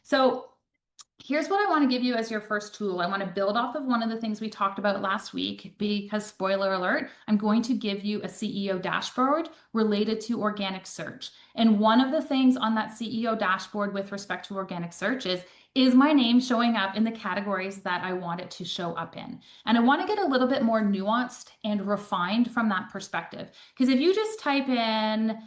So here's what I want to give you as your first tool. I want to build off of one of the things we talked about last week because, spoiler alert, I'm going to give you a CEO dashboard related to organic search. And one of the things on that CEO dashboard with respect to organic search is my name showing up in the categories that I want it to show up in. And I want to get a little bit more nuanced and refined from that perspective. Because if you just type in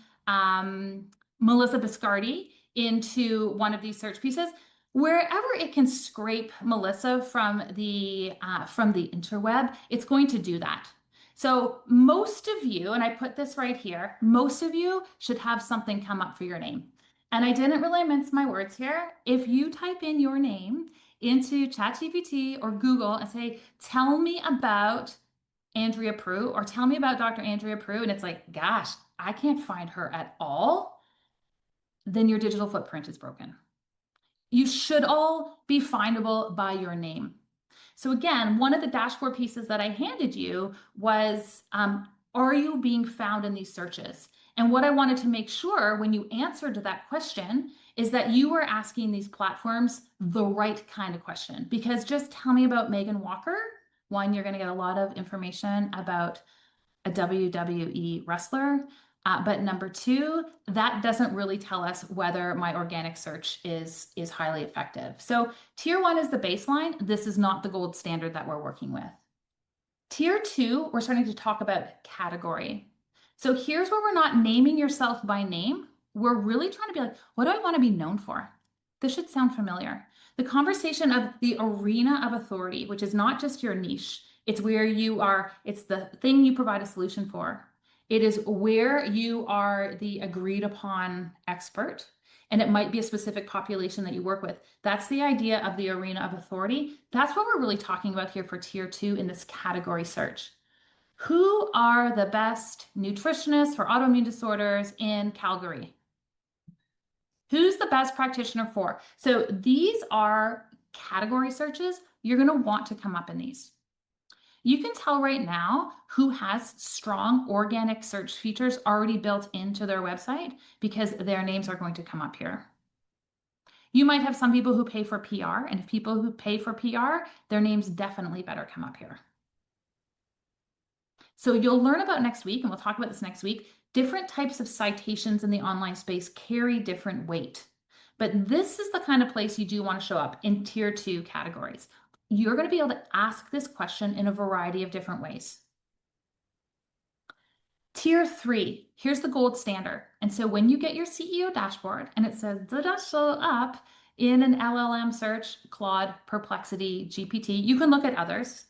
Melissa Biscardi into one of these search pieces, wherever it can scrape Melissa from the interweb, it's going to do that. So most of you, and I put this right here, most of you should have something come up for your name. And I didn't really mince my words here. If you type in your name into ChatGPT or Google and say, tell me about Andrea Prue or tell me about Dr. Andrea Prue, and it's like, gosh, I can't find her at all, then your digital footprint is broken. You should all be findable by your name. So again, one of the dashboard pieces that I handed you was, are you being found in these searches? And what I wanted to make sure when you answered that question is that you were asking these platforms the right kind of question. Because just tell me about Meghan Walker. One, you're going to get a lot of information about a WWE wrestler. But number two, that doesn't really tell us whether my organic search is highly effective. So tier 1 is the baseline. This is not the gold standard that we're working with. Tier 2, we're starting to talk about category. So here's where we're not naming yourself by name. We're really trying to be like, what do I want to be known for? This should sound familiar. The conversation of the arena of authority, which is not just your niche. It's where you are, it's the thing you provide a solution for. It is where you are the agreed upon expert, and it might be a specific population that you work with. That's the idea of the arena of authority. That's what we're really talking about here for tier 2 in this category search. Who are the best nutritionists for autoimmune disorders in Calgary? Who's the best practitioner for? So these are category searches. You're going to want to come up in these. You can tell right now who has strong organic search features already built into their website because their names are going to come up here. You might have some people who pay for PR, and if people who pay for PR, their names definitely better come up here. So you'll learn about next week, and we'll talk about this next week, different types of citations in the online space carry different weight. But this is the kind of place you do want to show up in tier 2 categories. You're going to be able to ask this question in a variety of different ways. Tier 3, here's the gold standard. And so when you get your CEO dashboard and it says, did I show up in an LLM search, Claude, Perplexity, GPT, you can look at others.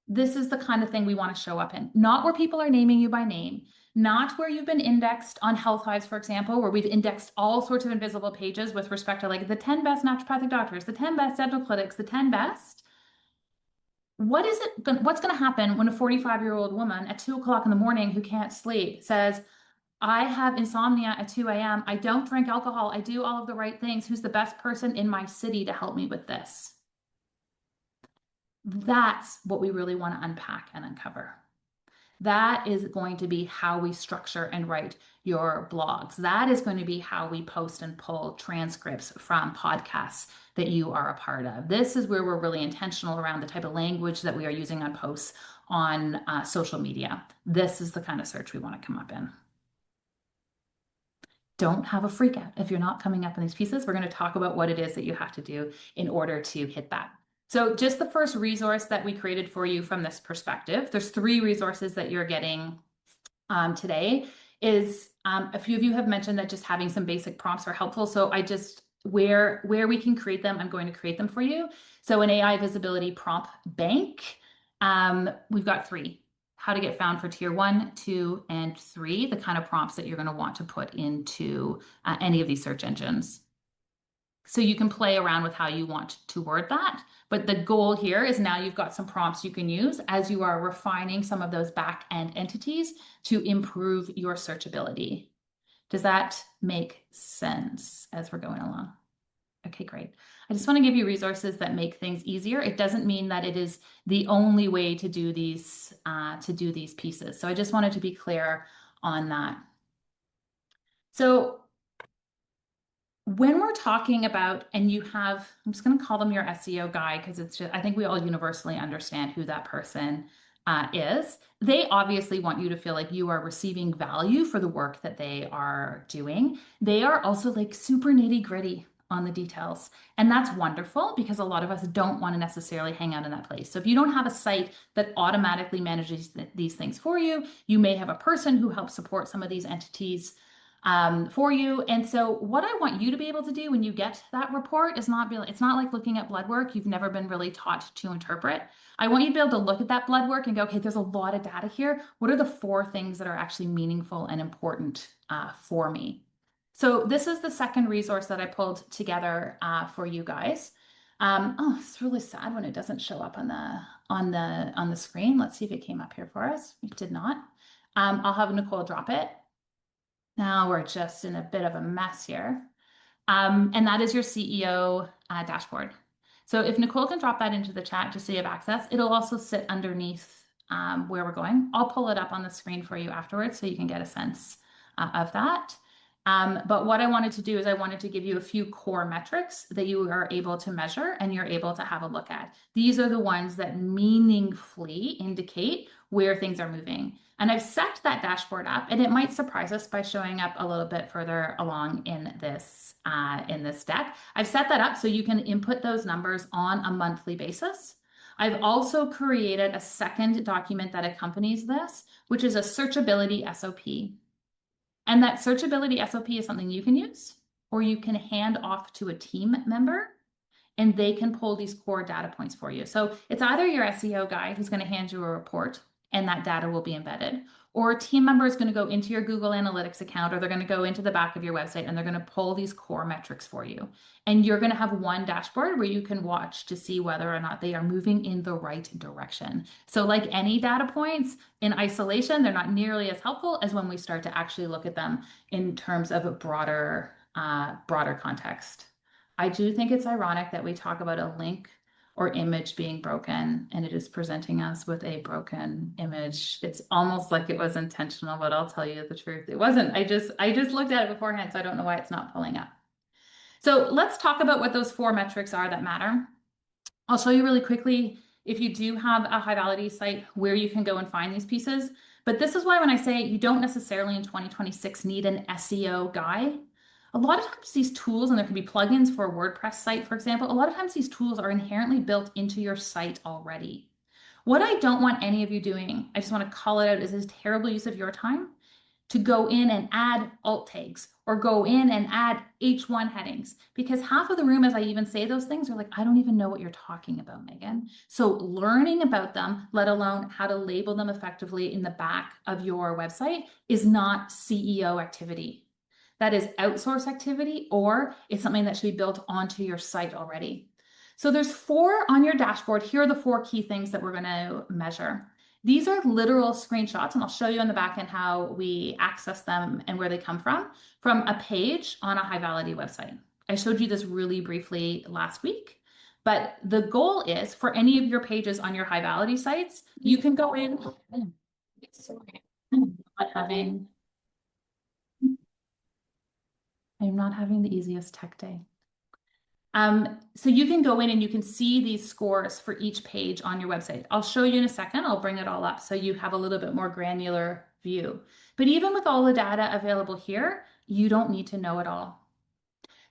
This is the kind of thing we want to show up in. Not where people are naming you by name, not where you've been indexed on Health Hives, for example, where we've indexed all sorts of invisible pages with respect to like the 10 best naturopathic doctors, the 10 best dental clinics, the 10 best. What's going to happen when a 45-year-old woman at 2 o'clock in the morning who can't sleep says, I have insomnia at 2 a.m. I don't drink alcohol. I do all of the right things. Who's the best person in my city to help me with this? That's what we really want to unpack and uncover. That is going to be how we structure and write your blogs. That is going to be how we post and pull transcripts from podcasts that you are a part of. This is where we're really intentional around the type of language that we are using on posts on social media. This is the kind of search we want to come up in. Don't have a freak out if you're not coming up in these pieces. We're going to talk about what it is that you have to do in order to hit that. So just the first resource that we created for you from this perspective, there's 3 resources that you're getting today, is a few of you have mentioned that just having some basic prompts are helpful. So I just, where we can create them, I'm going to create them for you. So an AI visibility prompt bank, we've got 3. How to get found for tier 1, 2, and 3, the kind of prompts that you're going to want to put into any of these search engines. So you can play around with how you want to word that. But the goal here is now you've got some prompts you can use as you are refining some of those back-end entities to improve your searchability. Does that make sense as we're going along? Okay, great. I just want to give you resources that make things easier. It doesn't mean that it is the only way to do these pieces. So I just wanted to be clear on that. So When we're talking about, and you have, I'm just going to call them your SEO guy because it's just, I think we all universally understand who that person is. They obviously want you to feel like you are receiving value for the work that they are doing. They are also like super nitty gritty on the details. And that's wonderful because a lot of us don't want to necessarily hang out in that place. So if you don't have a site that automatically manages these things for you, you may have a person who helps support some of these entities for you. And so what I want you to be able to do when you get that report is not be, it's not like looking at blood work you've never been really taught to interpret. I want you to be able to look at that blood work and go, okay, there's a lot of data here. What are the 4 things that are actually meaningful and important for me? So this is the second resource that I pulled together for you guys. Oh, it's really sad when it doesn't show up on the screen. Let's see if it came up here for us. It did not. I'll have Nicole drop it. Now we're just in a bit of a mess here. And that is your CEO dashboard. So if Nicole can drop that into the chat just so you have access, it'll also sit underneath where we're going. I'll pull it up on the screen for you afterwards so you can get a sense of that. But what I wanted to do is I wanted to give you a few core metrics that you are able to measure and you're able to have a look at. These are the ones that meaningfully indicate where things are moving. And I've set that dashboard up, and it might surprise us by showing up a little bit further along in this deck. I've set that up so you can input those numbers on a monthly basis. I've also created a second document that accompanies this, which is a searchability SOP. And that searchability SOP is something you can use, or you can hand off to a team member, and they can pull these core data points for you. So it's either your SEO guy who's going to hand you a report, and that data will be embedded, or a team member is going to go into your Google Analytics account, or they're going to go into the back of your website and they're going to pull these core metrics for you. And you're going to have one dashboard where you can watch to see whether or not they are moving in the right direction. So like any data points in isolation, they're not nearly as helpful as when we start to actually look at them in terms of a broader context. I do think it's ironic that we talk about a link or image being broken, and it is presenting us with a broken image. It's almost like it was intentional, but I'll tell you the truth. It wasn't. I just looked at it beforehand, so I don't know why it's not pulling up. So let's talk about what those 4 metrics are that matter. I'll show you really quickly if you do have a high validity site where you can go and find these pieces. But this is why when I say you don't necessarily in 2026 need an SEO guy. A lot of times these tools, and there can be plugins for a WordPress site, for example, a lot of times these tools are inherently built into your site already. What I don't want any of you doing, I just want to call it out, is this terrible use of your time to go in and add alt tags or go in and add H1 headings, because half of the room, as I even say those things, are like, I don't even know what you're talking about, Megan. So learning about them, let alone how to label them effectively in the back of your website, is not CEO activity. That is outsource activity, or it's something that should be built onto your site already. So there's 4 on your dashboard. Here are the 4 key things that we're going to measure. These are literal screenshots, and I'll show you on the back end how we access them and where they come from a page on a high-validity website. I showed you this really briefly last week, but the goal is for any of your pages on your high-validity sites, you can go in. Sorry, I'm not having the easiest tech day. So you can go in and you can see these scores for each page on your website. I'll show you in a second. I'll bring it all up so you have a little bit more granular view. But even with all the data available here, you don't need to know it all.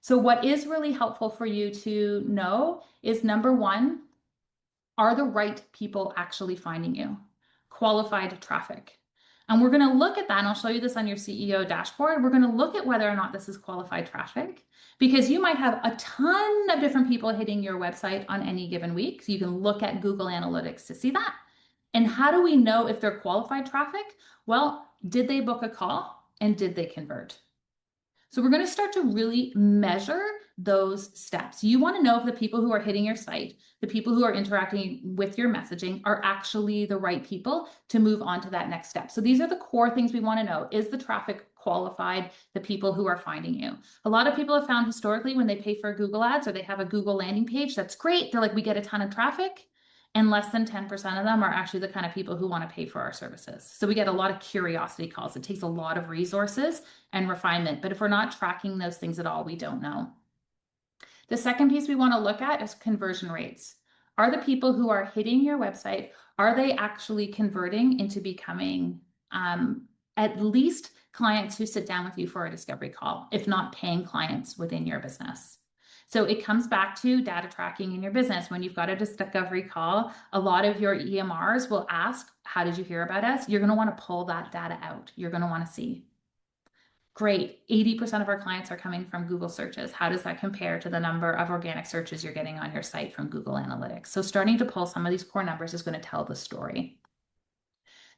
So what is really helpful for you to know is, number 1, are the right people actually finding you? Qualified traffic. And we're going to look at that, and I'll show you this on your CEO dashboard. We're going to look at whether or not this is qualified traffic, because you might have a ton of different people hitting your website on any given week. So you can look at Google Analytics to see that. And how do we know if they're qualified traffic? Well, did they book a call and did they convert? So we're going to start to really measure those steps. You want to know if the people who are hitting your site, the people who are interacting with your messaging, are actually the right people to move on to that next step. So these are the core things we want to know. Is the traffic qualified, the people who are finding you? A lot of people have found historically when they pay for Google ads or they have a Google landing page, that's great. They're like, we get a ton of traffic. And less than 10% of them are actually the kind of people who want to pay for our services. So we get a lot of curiosity calls. It takes a lot of resources and refinement. But if we're not tracking those things at all, we don't know. The second piece we want to look at is conversion rates. Are the people who are hitting your website, are they actually converting into becoming at least clients who sit down with you for a discovery call, if not paying clients within your business? So it comes back to data tracking in your business. When you've got a discovery call, a lot of your EMRs will ask, how did you hear about us? You're going to want to pull that data out. You're going to want to see, great, 80% of our clients are coming from Google searches. How does that compare to the number of organic searches you're getting on your site from Google Analytics? So starting to pull some of these core numbers is going to tell the story.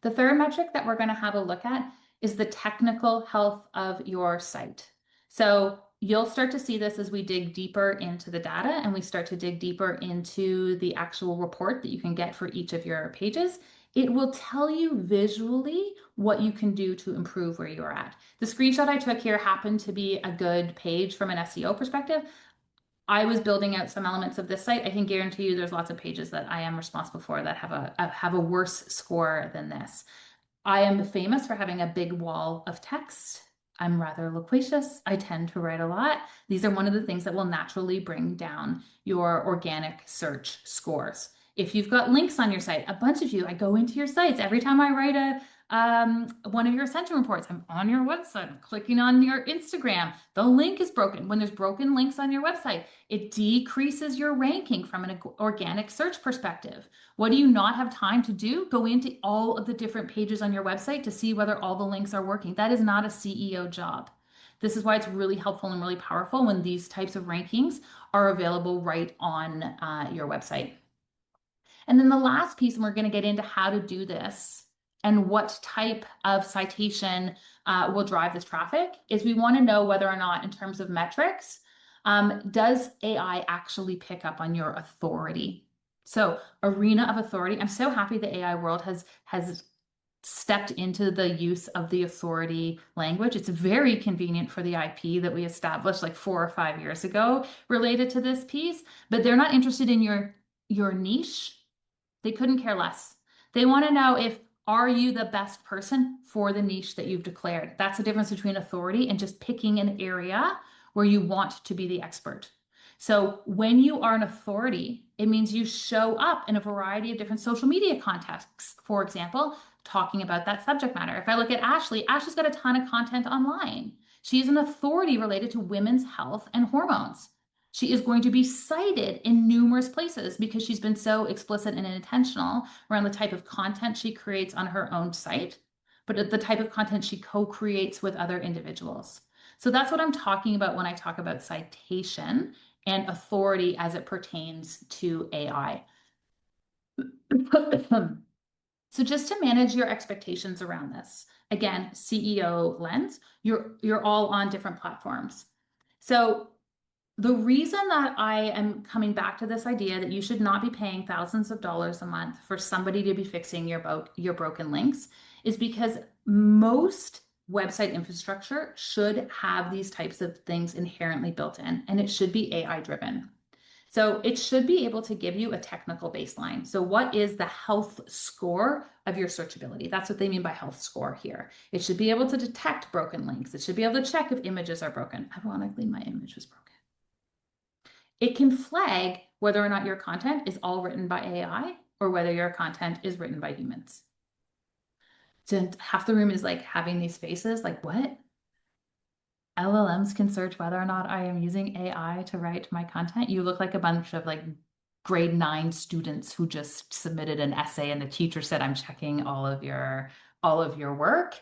The third metric that we're going to have a look at is the technical health of your site. So you'll start to see this as we dig deeper into the data and we start to dig deeper into the actual report that you can get for each of your pages. It will tell you visually what you can do to improve where you're at. The screenshot I took here happened to be a good page from an SEO perspective. I was building out some elements of this site. I can guarantee you there's lots of pages that I am responsible for that have a worse score than this. I am famous for having a big wall of text. I'm rather loquacious. I tend to write a lot. These are one of the things that will naturally bring down your organic search scores. If you've got links on your site, a bunch of you, I go into your sites. Every time I write one of your ascension reports, I'm on your website, I'm clicking on your Instagram. The link is broken. When there's broken links on your website, it decreases your ranking from an organic search perspective. What do you not have time to do? Go into all of the different pages on your website to see whether all the links are working. That is not a CEO job. This is why it's really helpful and really powerful when these types of rankings are available right on your website. And then the last piece, and we're going to get into how to do this and what type of citation will drive this traffic, is we want to know whether or not, in terms of metrics, does AI actually pick up on your authority? So arena of authority, I'm so happy the AI world has stepped into the use of the authority language. It's very convenient for the IP that we established like 4 or 5 years ago related to this piece, but they're not interested in your niche. They couldn't care less. They want to know if, are you the best person for the niche that you've declared? That's the difference between authority and just picking an area where you want to be the expert. So when you are an authority, it means you show up in a variety of different social media contexts, for example, talking about that subject matter. If I look at Ashley, Ashley's got a ton of content online. She's an authority related to women's health and hormones. She is going to be cited in numerous places because she's been so explicit and intentional around the type of content she creates on her own site, but the type of content she co-creates with other individuals. So that's what I'm talking about when I talk about citation and authority as it pertains to AI. So just to manage your expectations around this, again, CEO lens, you're all on different platforms. So the reason that I am coming back to this idea that you should not be paying thousands of dollars a month for somebody to be fixing your broken links is because most website infrastructure should have these types of things inherently built in, and it should be AI driven. So it should be able to give you a technical baseline. So what is the health score of your searchability? That's what they mean by health score here. It should be able to detect broken links. It should be able to check if images are broken. Ironically, my image was broken. It can flag whether or not your content is all written by AI or whether your content is written by humans. So half the room is like having these faces like, what? LLMs can search whether or not I am using AI to write my content. You look like a bunch of like grade 9 students who just submitted an essay and the teacher said, I'm checking all of your work.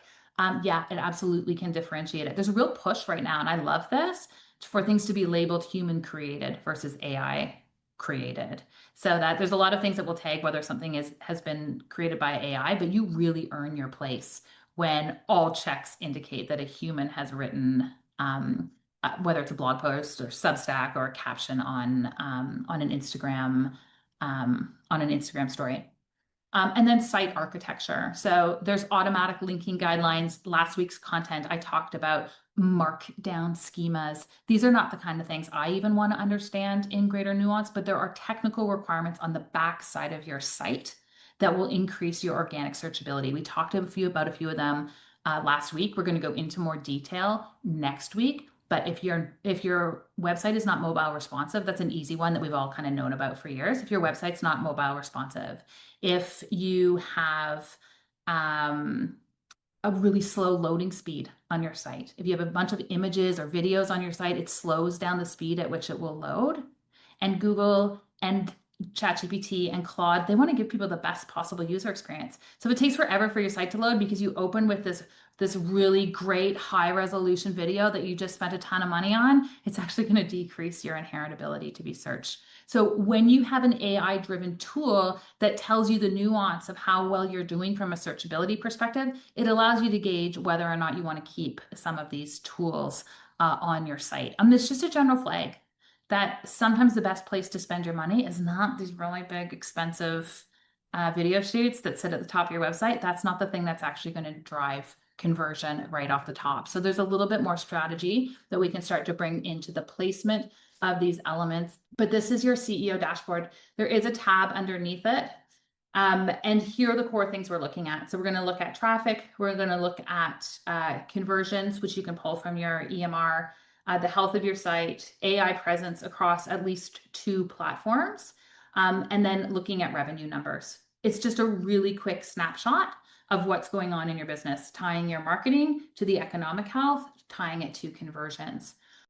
Yeah, it absolutely can differentiate it. There's a real push right now, and I love this, for things to be labeled human created versus AI created. So that there's a lot of things that will tag whether something has been created by AI, but you really earn your place when all checks indicate that a human has written, whether it's a blog post or Substack or a caption on an Instagram story. And then site architecture. So there's automatic linking guidelines. Last week's content, I talked about markdown schemas. These are not the kind of things I even want to understand in greater nuance, but there are technical requirements on the back side of your site that will increase your organic searchability. We talked about a few of them last week. We're going to go into more detail next week. But if your website is not mobile responsive, that's an easy one that we've all kind of known about for years. If your website's not mobile responsive, if you have a really slow loading speed on your site, if you have a bunch of images or videos on your site, it slows down the speed at which it will load. And Google and ChatGPT and Claude, they want to give people the best possible user experience. So if it takes forever for your site to load because you open with this really great high resolution video that you just spent a ton of money on, it's actually going to decrease your inherent ability to be searched. So when you have an AI driven tool that tells you the nuance of how well you're doing from a searchability perspective, it allows you to gauge whether or not you want to keep some of these tools on your site. It's just a general flag that sometimes the best place to spend your money is not these really big, expensive video shoots that sit at the top of your website. That's not the thing that's actually going to drive conversion right off the top. So there's a little bit more strategy that we can start to bring into the placement of these elements. But this is your CEO dashboard. There is a tab underneath it. And here are the core things we're looking at. So we're going to look at traffic. We're going to look at conversions, which you can pull from your EMR, the health of your site, AI presence across at least 2 platforms, and then looking at revenue numbers. It's just a really quick snapshot of what's going on in your business, tying your marketing to the economic health, tying it to conversions.